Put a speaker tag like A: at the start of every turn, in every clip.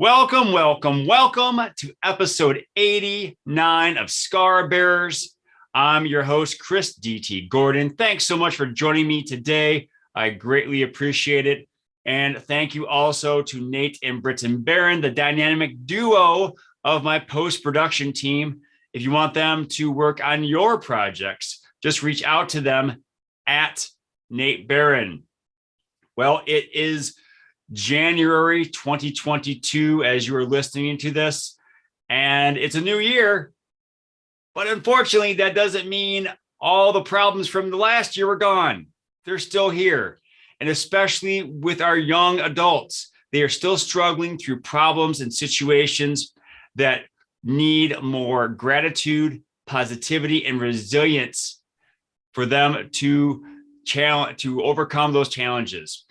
A: Welcome, welcome, welcome to episode 89 of Scar Bearers. I'm your host, Chris D.T. Gordon. Thanks so much for joining me today. I greatly appreciate it. And thank you also to Nate and Britton Barron, the dynamic duo of my post-production team. If you want them to work on your projects, just reach out to them at Nate Barron. Well, it is January 2022 as you are listening to this, and it's a new year, but unfortunately that doesn't mean all the problems from the last year are gone. They're still here, and especially with our young adults, they are still struggling through problems and situations that need more gratitude, positivity, and resilience for them to overcome those challenges.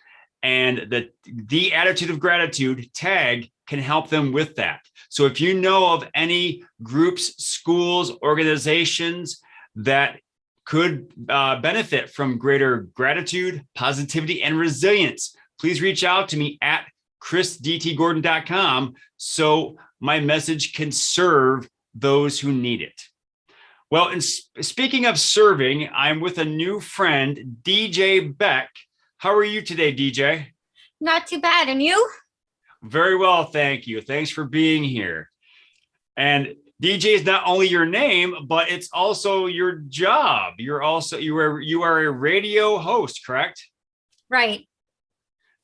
A: And the attitude of gratitude tag can help them with that. So if you know of any groups, schools, organizations that could benefit from greater gratitude, positivity, and resilience, please reach out to me at chrisdtgordon.com so my message can serve those who need it. Well, and speaking of serving, I'm with a new friend, Deejaegh Beck. How are you today, Deejaegh?
B: Not too bad. And you?
A: Very well, thank you. Thanks for being here. And Deejaegh is not only your name, but it's also your job. You are a radio host, correct?
B: Right.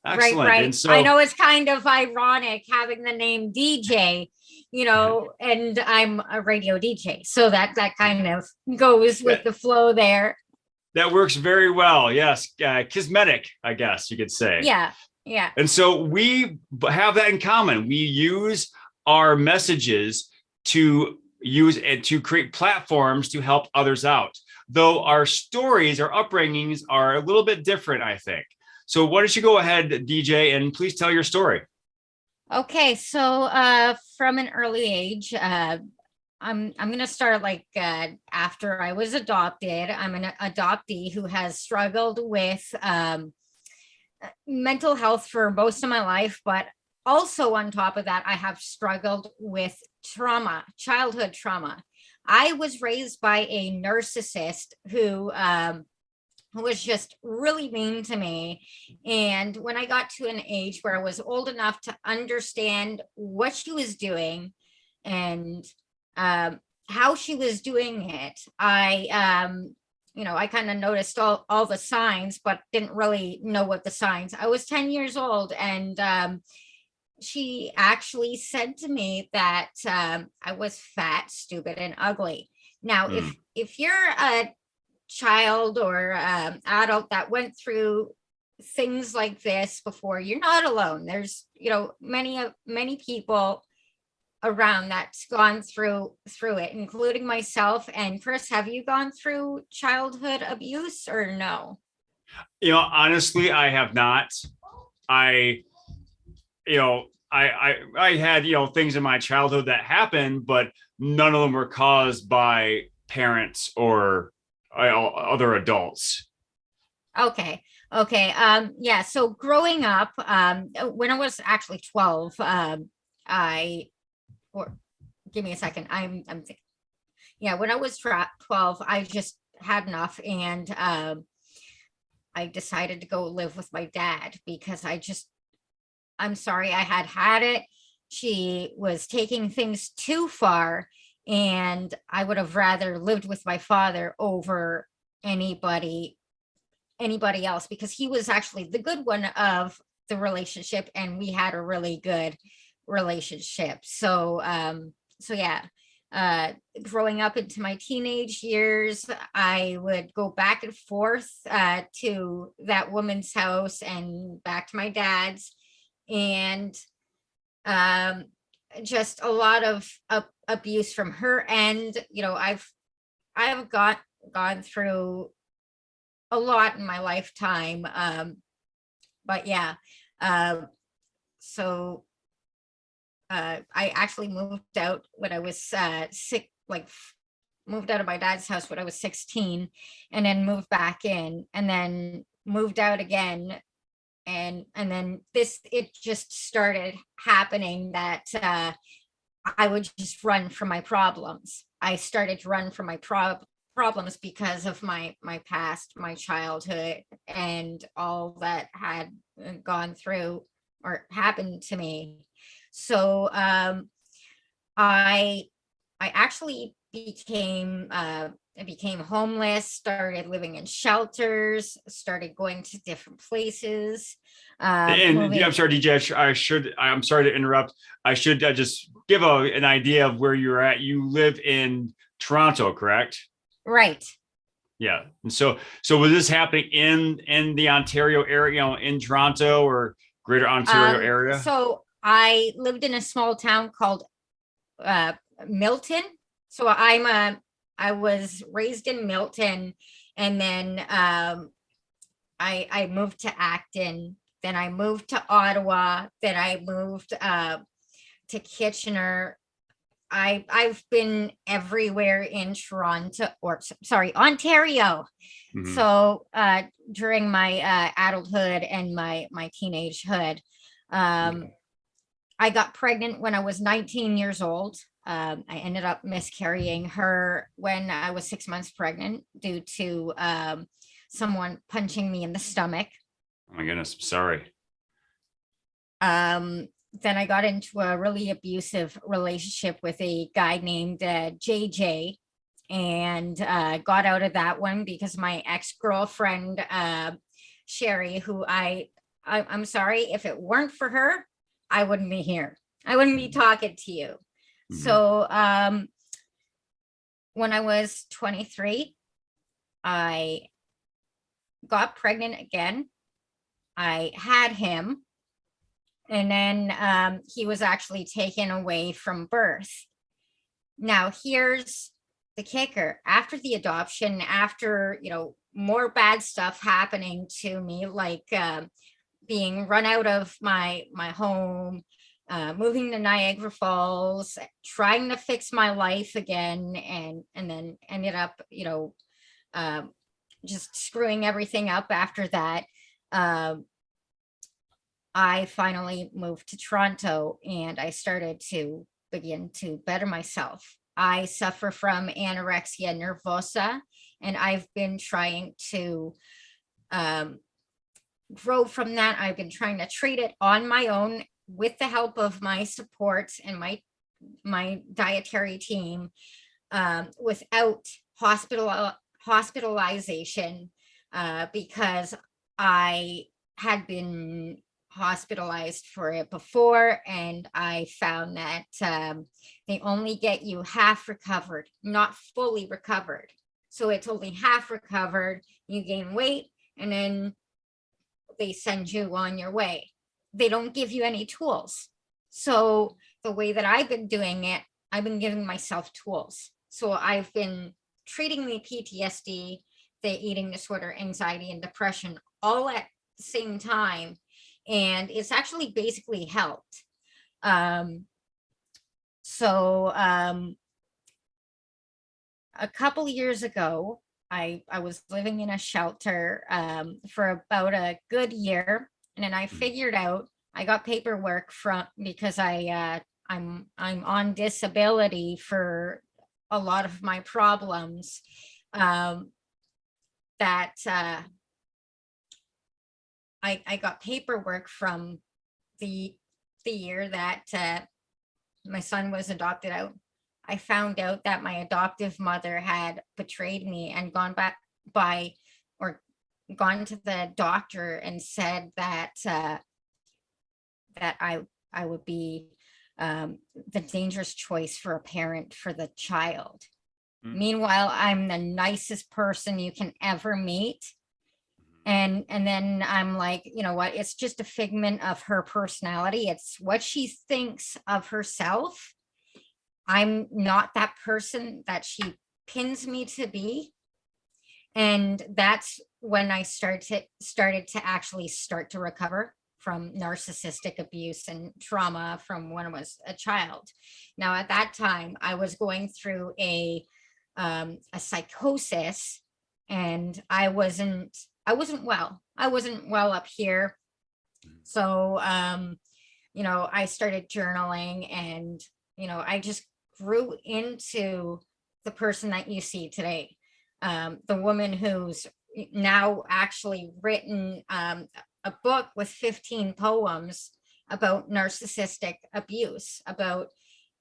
A: Excellent.
B: Right.
A: And so,
B: I know it's kind of ironic having the name DJ, and I'm a radio DJ. So that kind of goes with the flow there.
A: That works very well. Yes. Kismetic, I guess you could say.
B: Yeah.
A: And so we have that in common. We use our messages to create platforms to help others out. Though our stories, our upbringings are a little bit different, I think. So why don't you go ahead, Deejaegh, and please tell your story.
B: Okay. So from an early age, I'm going to start after I was adopted. I'm an adoptee who has struggled with mental health for most of my life, but also on top of that, I have struggled with trauma, childhood trauma. I was raised by a narcissist who was just really mean to me. And when I got to an age where I was old enough to understand what she was doing and how she was doing it, I kind of noticed all the signs, but didn't really know what the signs. I was 10 years old, and she actually said to me that I was fat, stupid, and ugly. Now, if you're a child or adult that went through things like this before, you're not alone. There's many people around that's gone through it, including myself. And Chris, have you gone through childhood abuse or no?
A: Honestly, I have not. I had things in my childhood that happened, but none of them were caused by parents or other adults.
B: Okay. Yeah. So growing up, when I was actually 12, give me a second. I'm thinking. Yeah, when I was 12, I just had enough, and I decided to go live with my dad because I'm sorry, I had it. She was taking things too far, and I would have rather lived with my father over anybody else, because he was actually the good one of the relationship, and we had a really good relationship. So yeah, growing up into my teenage years, I would go back and forth to that woman's house and back to my dad's, and just a lot of abuse from her end. I've gone through a lot in my lifetime, but yeah, so I actually moved out when I was sick, moved out of my dad's house when I was 16, and then moved back in, and then moved out again and then it just started happening that I would just run from my problems. I started to run from my problems because of my past, my childhood, and all that had gone through or happened to me. So I actually I became homeless, started living in shelters, started going to different places.
A: And I'm
B: Moving.
A: sorry, DJ. I'm sorry to interrupt. I should just give an idea of where you're at. You live in Toronto, correct?
B: Right.
A: Yeah. And so was this happening in the Ontario area, in Toronto or Greater Ontario area?
B: So I lived in a small town called uh, Milton. So I was raised in Milton, and then I moved to Acton. Then I moved to Ottawa. Then I moved to Kitchener. I've been everywhere in Toronto, or sorry, Ontario.
A: Mhm.
B: So during my adulthood and my teenagehood, I got pregnant when I was 19 years old. I ended up miscarrying her when I was 6 months pregnant due to someone punching me in the stomach.
A: Oh my goodness, I'm sorry.
B: Then I got into a really abusive relationship with a guy named JJ, and got out of that one because my ex-girlfriend Sherry, who I'm sorry, if it weren't for her, I wouldn't be here. I wouldn't be talking to you.
A: Mhm.
B: So when I was 23, I got pregnant again. I had him, and then he was actually taken away from birth. Now, here's the kicker. After the adoption, after, more bad stuff happening to me, like being run out of my home, moving to Niagara Falls, trying to fix my life again, and then ended up, just screwing everything up after that. I finally moved to Toronto, and I started to begin to better myself. I suffer from anorexia nervosa, and I've been trying to grow from that. I've been trying to treat it on my own with the help of my supports and my dietary team, without hospitalization, because I had been hospitalized for it before, and I found that they only get you half recovered, not fully recovered. So it's only half recovered, you gain weight, and then they send you on your way. They don't give you any tools. So the way that I've been doing it, I've been giving myself tools. So I've been treating the PTSD, the eating disorder, anxiety, and depression all at the same time. And it's actually basically helped. So a couple years ago, I was living in a shelter for about a good year, and then I figured out, I got paperwork from, because I'm on disability for a lot of my problems, that I got paperwork from the year that my son was adopted out. I found out that my adoptive mother had betrayed me and gone back by, or gone to the doctor and said that that I would be the dangerous choice for a parent for the child. Meanwhile, I'm the nicest person you can ever meet. And then I'm like, you know what? It's just a figment of her personality. It's what she thinks of herself. I'm not that person that she pins me to be. And that's when I started to actually start to recover from narcissistic abuse and trauma from when I was a child. Now, at that time, I was going through a psychosis, and I wasn't well. I wasn't well up here. So, I started journaling, and, I just grew into the person that you see today. The woman who's now actually written a book with 15 poems about narcissistic abuse, about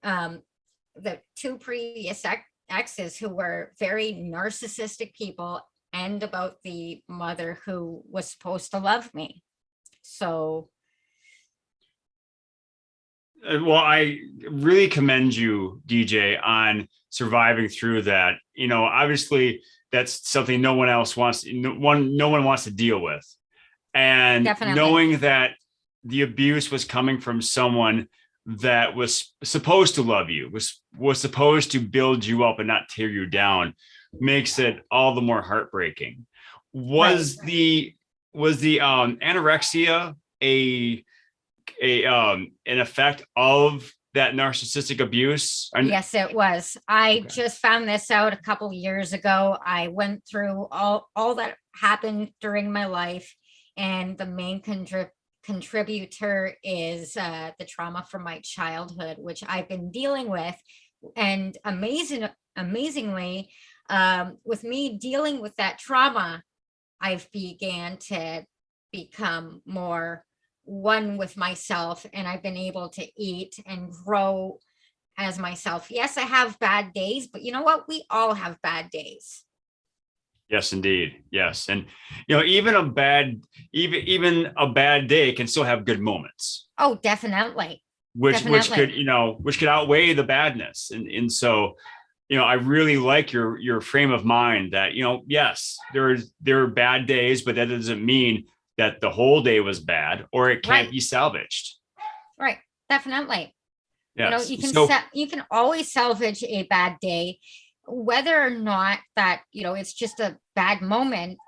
B: the two previous exes who were very narcissistic people, and about the mother who was supposed to love me. So,
A: Well, I really commend you, DJ, on surviving through that. Obviously, that's something no one else wants. No one wants to deal with, and
B: definitely.
A: knowing that the abuse was coming from someone that was supposed to love you, was supposed to build you up and not tear you down, makes it all the more heartbreaking. Was
B: Right.
A: the anorexia an effect of that narcissistic abuse?
B: Yes, it was. I
A: Okay.
B: just found this out a couple years ago. I went through all that happened during my life, and the main contributor is the trauma from my childhood, which I've been dealing with. And amazingly, with me dealing with that trauma, I've began to become more one with myself, and I've been able to eat and grow as myself. Yes, I have bad days, but you know what? We all have bad days.
A: Yes, indeed. Yes. And even a bad day can still have good moments,
B: Oh, definitely.
A: which could,
B: Definitely.
A: which could outweigh the badness. And so, I really like your frame of mind that, yes, there are bad days, but that doesn't mean that the whole day was bad or it can't
B: Right.
A: be salvaged.
B: Right. Definitely.
A: Yes. So
B: You can always salvage a bad day, whether or not that, it's just a bad moment.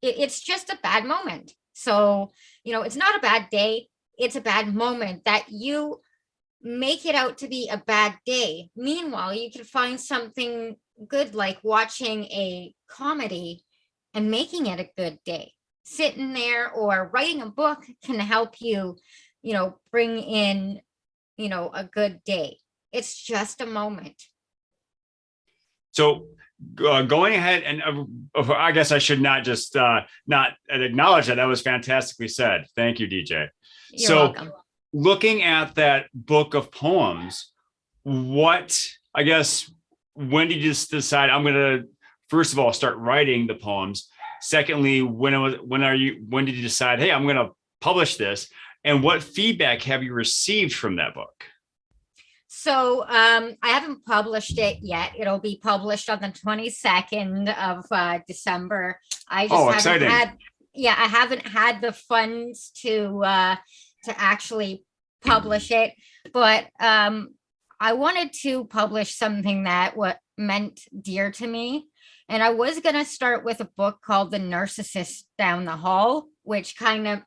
B: It's just a bad moment. So, it's not a bad day. It's a bad moment that you make it out to be a bad day. Meanwhile, you can find something good, like watching a comedy and making it a good day. Sitting there or writing a book can help you, bring in, a good day. It's just a moment.
A: So going ahead and I guess I should not just not acknowledge that was fantastically said. Thank you, DJ.
B: You're
A: So
B: welcome.
A: looking at that book of poems, what I guess when did you just decide I'm going to first of all start writing the poems? Secondly, when did you decide, hey, I'm going to publish this? And what feedback have you received from that book?
B: So I haven't published it yet. It'll be published on the 22nd of December. I just
A: Oh,
B: haven't
A: exciting.
B: had, yeah, I haven't had the funds to actually publish it. But I wanted to publish something that what meant dear to me. And I was gonna start with a book called The Narcissist Down the Hall, which kind of,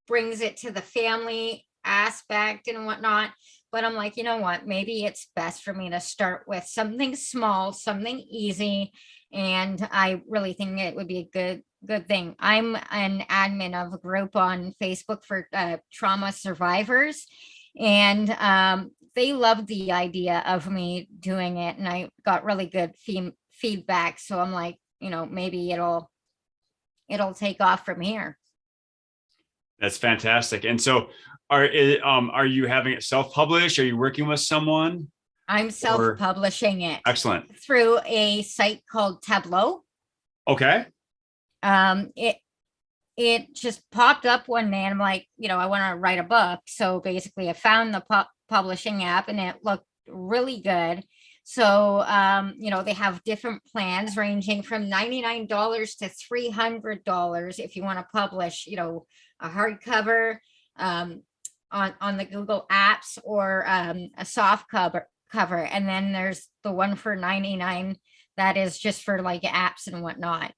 B: brings it to the family aspect and whatnot. But I'm like, you know what? Maybe it's best for me to start with something small, something easy. And I really think it would be a good thing. I'm an admin of a group on Facebook for trauma survivors. And they loved the idea of me doing it. And I got really good feedback. So I'm like, maybe it'll take off from here.
A: That's fantastic. And so are you having it self-published? Are you working with someone?
B: I'm
A: Or
B: self-publishing it
A: excellent.
B: through a site called Tableau.
A: Okay.
B: Um, it it just popped up one day, and I'm like, I want to write a book. So basically, I found the publishing app, and it looked really good. So they have different plans ranging from $99 to $300 if you want to publish, a hardcover on the Google apps, or a soft cover. And then there's the one for 99 that is just for like apps and whatnot.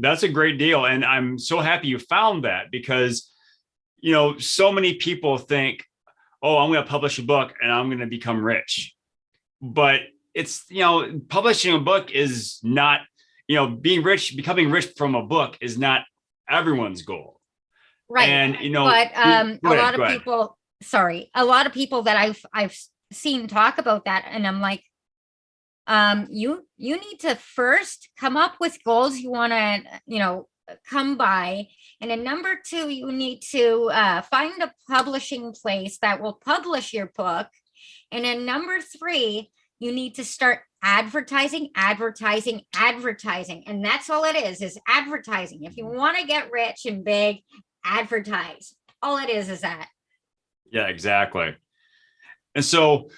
A: That's a great deal. And I'm so happy you found that because, so many people think, oh, I'm going to publish a book and I'm going to become rich. But it's, publishing a book is not, being rich, becoming rich from a book is not everyone's goal.
B: Right.
A: And,
B: But
A: go
B: a
A: ahead,
B: lot
A: go
B: of
A: ahead.
B: people, sorry, a lot of people that I've seen talk about that, and I'm like, you need to first come up with goals you want to, come by. And then number two, you need to find a publishing place that will publish your book. And then number three, you need to start advertising, advertising, advertising. And that's all it is advertising. If you want to get rich and big, advertise. All it is that.
A: Yeah, exactly. And so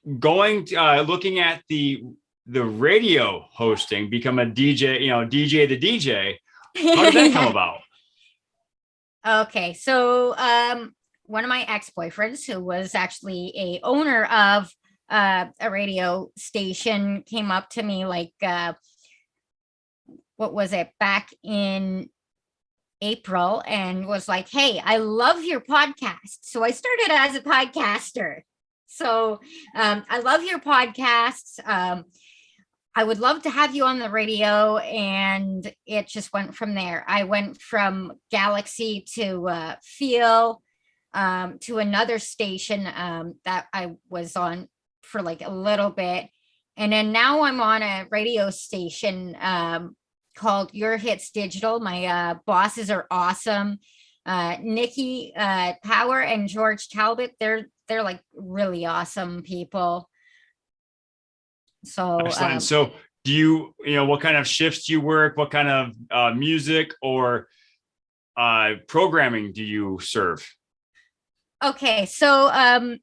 A: looking at the radio hosting, become a DJ, DJ the DJ. How did that come about?
B: Okay, so one of my ex-boyfriends, who was actually a owner of a radio station, came up to me like what was it, back in April, and was like, "Hey, I love your podcast." So I started as a podcaster. So I love your podcasts. I would love to have you on the radio. And it just went from there. I went from Galaxy to Feel, to another station that I was on for like a little bit. And then now I'm on a radio station called Your Hits Digital. My bosses are awesome. Nikki Power and George Talbot, they're like really awesome people. So
A: excellent. So do you what kind of shifts do you work? What kind of music or programming do you serve?
B: Okay, so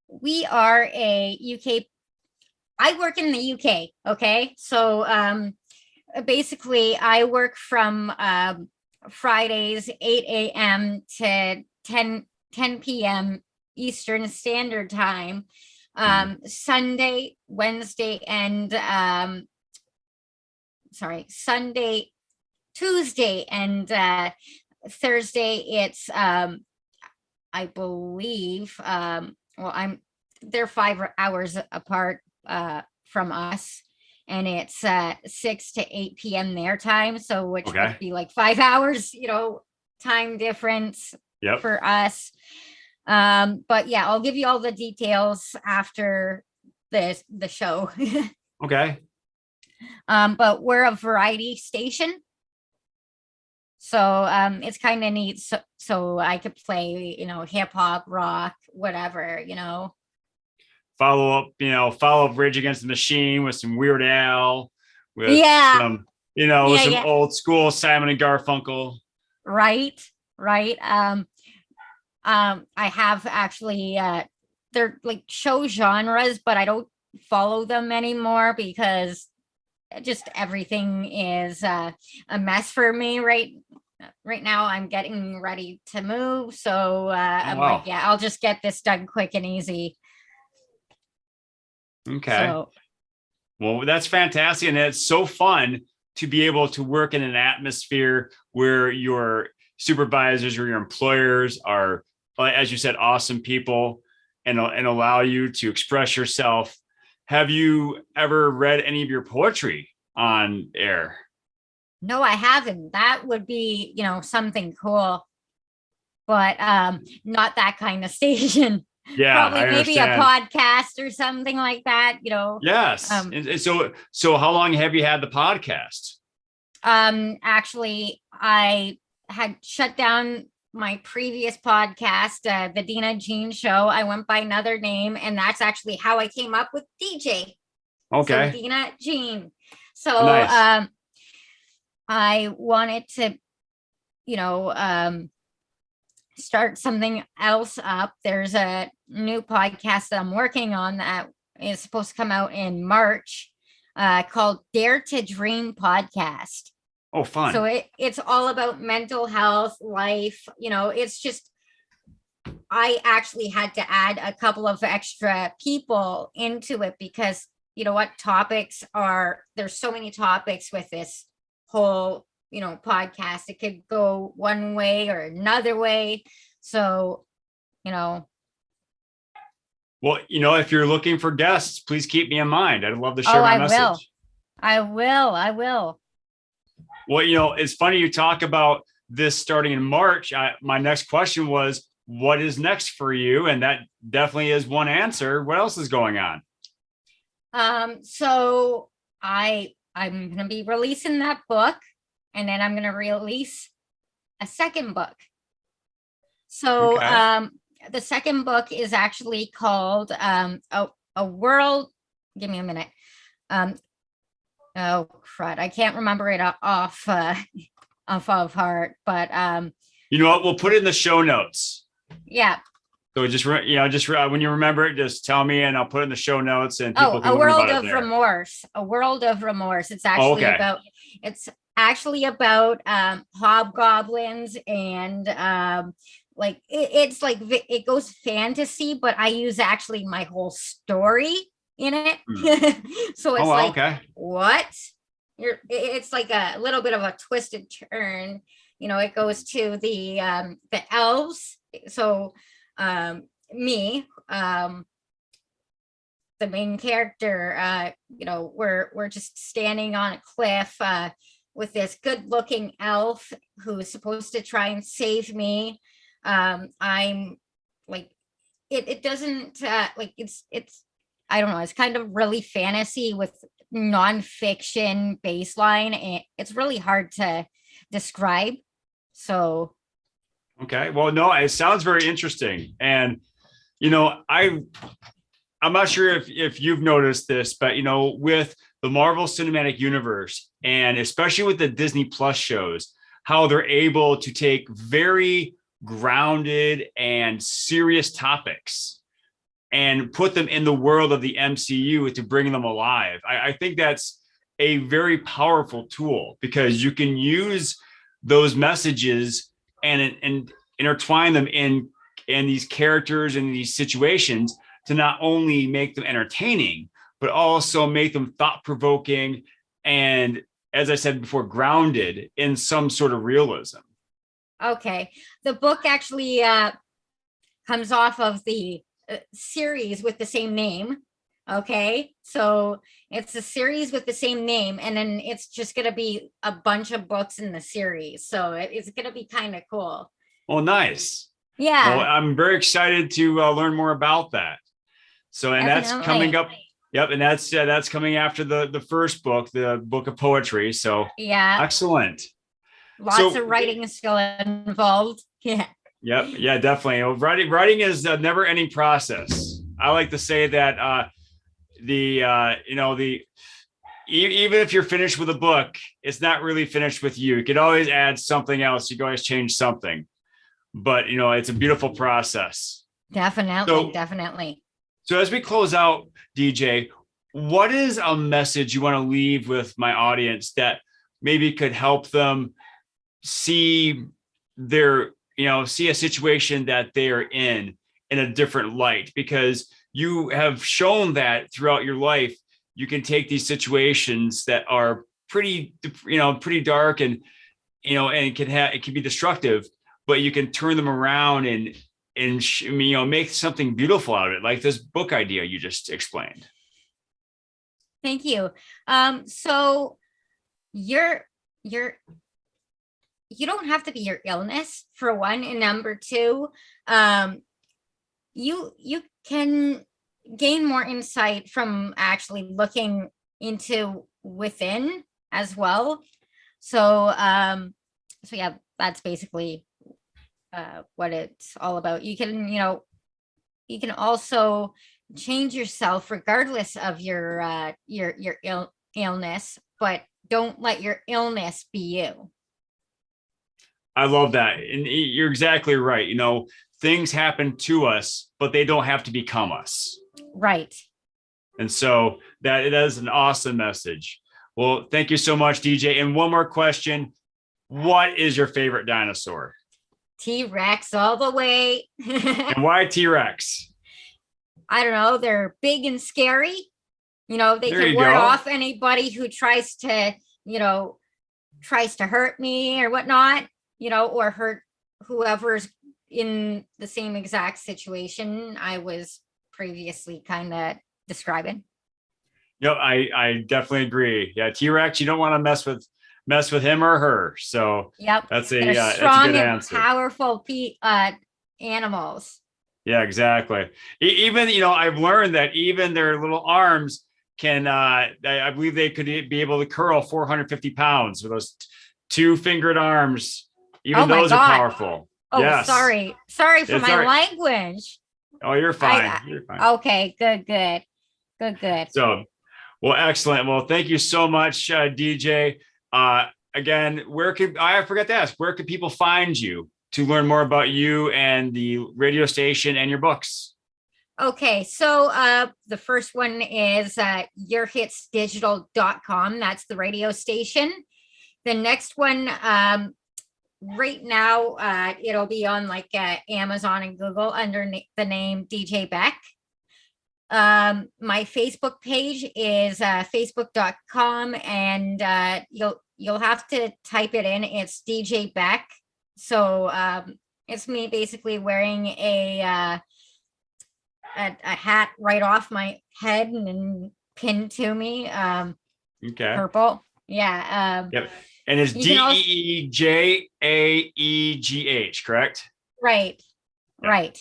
B: we are a UK. I work in the UK. Okay, so basically I work from Fridays 8 a.m. to 10 p.m. Eastern Standard Time. Sunday, Wednesday, and Sunday, Tuesday, and Thursday. It's I believe they're 5 hours apart from us, and it's 6 to 8 p.m. their time, so which would be like 5 hours, time difference for us. But yeah, I'll give you all the details after the show.
A: Okay.
B: But we're a variety station, so it's kind of neat. So I could play, hip hop, rock, whatever,
A: Follow up Rage Against the Machine with some Weird Al, with some, some old school Simon and Garfunkel.
B: Right. I have actually they're like show genres, but I don't follow them anymore because just everything is a mess for me right now. I'm getting ready to move, so I'm like, yeah, I'll just get this done quick and easy.
A: Okay. Well, that's fantastic, and it's so fun to be able to work in an atmosphere where your supervisors or your employers are, as you said, awesome people, and allow you to express yourself. Have you ever read any of your poetry on air?
B: No, I haven't. That would be, something cool, but not that kind of station.
A: Yeah,
B: probably maybe a podcast or something like that.
A: Yes. And so how long have you had the podcast?
B: Actually, I had shut down my previous podcast, the Deejaegh Show. I went by another name, and that's actually how I came up with DJ.
A: Okay.
B: So Deejaegh. So
A: nice.
B: I wanted to, start something else up. There's a new podcast that I'm working on that is supposed to come out in March, called Dare to Dream Podcast.
A: Oh, fun.
B: So it's all about mental health, life, it's just, I actually had to add a couple of extra people into it because there's so many topics with this whole, podcast. It could go one way or another way. So,
A: well, if you're looking for guests, please keep me in mind. I'd love to share my message.
B: I will.
A: Well, it's funny you talk about this starting in March, my next question was, what is next for you? And that definitely is one answer. What else is going on?
B: So I'm going to be releasing that book, and then I'm going to release a second book. So the second book is actually called a world. Give me a minute. Oh crud, I can't remember it off of heart, but
A: you know what? We'll put it in the show notes.
B: Yeah.
A: So just when you remember it, just tell me, and I'll put it in the show notes. And people can
B: A
A: learn
B: world
A: about
B: of remorse. A world of remorse. It's actually about hobgoblins and like it's like it goes fantasy, but I use actually my whole story in it. So it's what? It's like a little bit of a twisted turn. It goes to the elves. So me, the main character, we're just standing on a cliff with this good-looking elf who's supposed to try and save me. I'm like, it doesn't like it's I don't know, it's kind of really fantasy with nonfiction baseline, and it's really hard to describe. So
A: okay, well, no, it sounds very interesting. And I'm not sure if you've noticed this, but with the Marvel Cinematic Universe, and especially with the Disney Plus shows, how they're able to take very grounded and serious topics and put them in the world of the MCU to bring them alive. I think that's a very powerful tool, because you can use those messages and intertwine them in these characters and these situations to not only make them entertaining, but also make them thought-provoking and, as I said before, grounded in some sort of realism.
B: Okay. The book actually comes off of the series with the same name. Okay. So it's a series with the same name, and then it's just going to be a bunch of books in the series. So it's going to be kind of cool.
A: Oh, nice.
B: Yeah.
A: Well, I'm very excited to learn more about that. So, and
B: Definitely.
A: that's coming up. Yep. And that's coming after the first book, the book of poetry. So
B: yeah.
A: Excellent.
B: Lots of writing still involved. Yeah.
A: Yep. Yeah, definitely. Writing is a never ending process. I like to say that even if you're finished with a book, it's not really finished with you. You could always add something else. You can always change something, but it's a beautiful process.
B: Definitely.
A: So as we close out, Deejaegh, what is a message you want to leave with my audience that maybe could help them see see a situation that they are in a different light? Because you have shown that throughout your life, you can take these situations that are pretty dark and it can be destructive, but you can turn them around and make something beautiful out of it, like this book idea you just explained.
B: Thank you. So you don't have to be your illness, for one, and number two, you can gain more insight from actually looking into within as well. So yeah, that's basically what it's all about. You can also change yourself regardless of your illness, but don't let your illness be you.
A: I love that. And you're exactly right. Things happen to us, but they don't have to become us.
B: Right.
A: And so that is an awesome message. Well, thank you so much, Deejaegh. And one more question. What is your favorite dinosaur?
B: T-Rex all the way.
A: And why T-Rex?
B: I don't know. They're big and scary. They can ward off anybody who tries to hurt me or whatnot, or hurt whoever's in the same exact situation I was previously kind of describing.
A: Yep, I definitely agree. Yeah, T-Rex, you don't want to mess with mess with him or her. So
B: Yep.
A: that's
B: They're
A: that's a
B: strong
A: good
B: and
A: answer.
B: powerful animals.
A: Yeah, exactly. Even, I've learned that even their little arms can, I believe they could be able to curl 450 pounds with those two-fingered arms. Even
B: my
A: those are
B: God.
A: powerful.
B: Oh,
A: Yes.
B: sorry for
A: It's
B: my
A: all right.
B: language.
A: Oh, you're fine. You're fine.
B: Okay, good.
A: So, well, excellent. Well, thank you so much, DJ. Again, I forgot to ask, where can people find you to learn more about you and the radio station and your books?
B: Okay, so the first one is yourhitsdigital.com. That's the radio station. The next one, right now, it'll be on like Amazon and Google under the name Deejaegh Beck. My Facebook page is facebook.com, and you'll have to type it in. It's Deejaegh Beck. So it's me basically wearing a hat right off my head and pinned to me.
A: Okay.
B: Purple. Yeah.
A: Yep. And it's Deejaegh, correct?
B: Right.
A: Yep.
B: Right.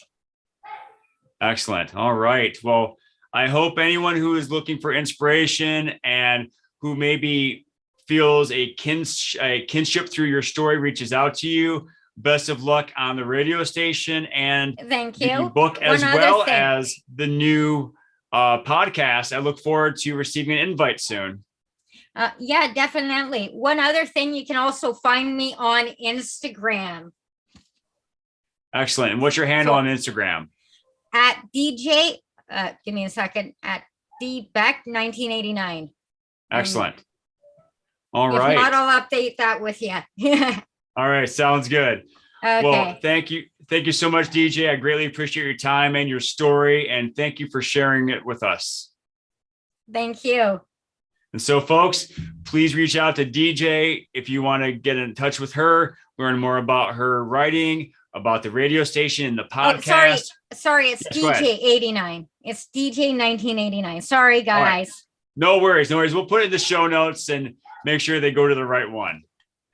A: Excellent. All right. Well, I hope anyone who is looking for inspiration and who maybe feels a kinship through your story reaches out to you. Best of luck on the radio station and
B: thank you.
A: The book, as well as the new podcast. I look forward to receiving an invite soon.
B: Yeah, definitely. One other thing, you can also find me on Instagram.
A: Excellent. And what's your handle on Instagram?
B: At DJ, give me a second, at Beck 1989.
A: Excellent. All right.
B: If not, I'll update that with you.
A: All right. Sounds good.
B: Okay.
A: Well, thank you. Thank you so much, DJ. I greatly appreciate your time and your story, and thank you for sharing it with us.
B: Thank you.
A: And so, folks, please reach out to DJ if you want to get in touch with her, learn more about her writing, about the radio station and the podcast.
B: Sorry, it's yes, DJ 89. It's DJ 1989. Sorry, guys.
A: Right. No worries. We'll put it in the show notes and make sure they go to the right one.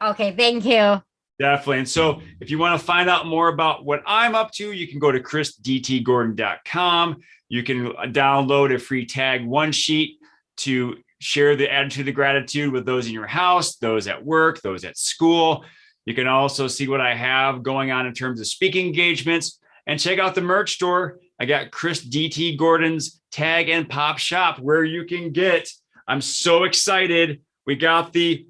B: Okay, thank you.
A: Definitely. And so if you want to find out more about what I'm up to, you can go to chrisdtgordon.com. You can download a free tag one sheet to share the attitude of gratitude with those in your house, those at work, those at school. You can also see what I have going on in terms of speaking engagements, and check out the merch store. I got Chris DT Gordon's Tag and Pop Shop, where you can get, I'm so excited. We got the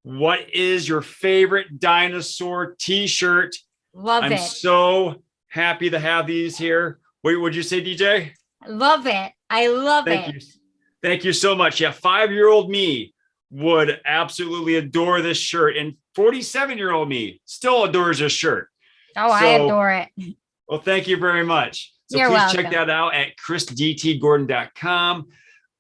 A: What is Your Favorite Dinosaur t-shirt.
B: Love it.
A: I'm so happy to have these here. What would you say, DJ?
B: Love it. I love it.
A: Thank you. Thank you so much. Yeah, 5-year-old me would absolutely adore this shirt, and 47-year-old me still adores this shirt.
B: Oh, I adore it.
A: Well, thank you very much. So
B: You're
A: please
B: welcome.
A: check that out at chrisdtgordon.com.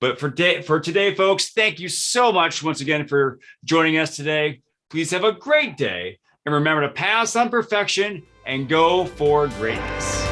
A: But for today, folks, thank you so much once again for joining us today. Please have a great day, and remember to pass on perfection and go for greatness.